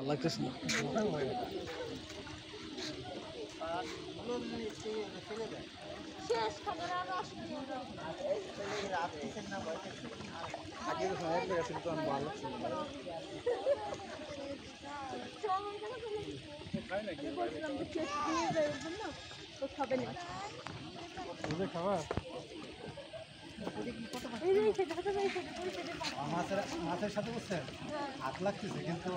লাগতেছে না। মাছের সাথে বুঝছেন হাত লাগতেছে কিন্তু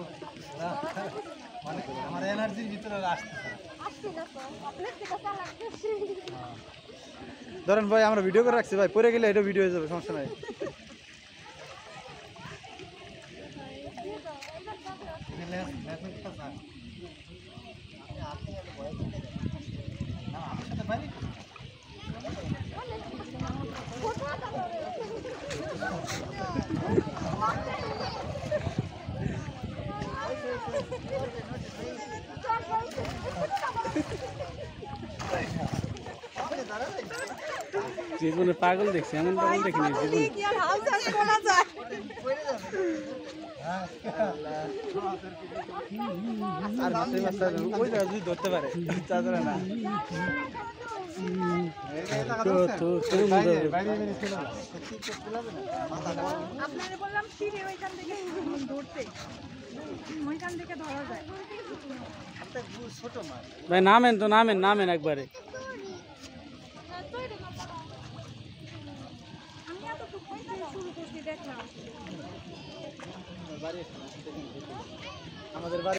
মানে আমার এনার্জির ভিতরে আসতেছে। ধরেন ভাই আমরা ভিডিও করে রাখছি ভাই, পরে গেলে এটা ভিডিও হয়ে যাবে, সমস্যা নাই। জীবনে পাগল দেখছি, এমন পাগল দেখিনি জীবনে। আর মাছের মাছ ওই জায়গা যদি ধরতে পারে চাদরা না ভাই। নামেন তো, নামেন নামেন একবারে। আমাদের বাড়ি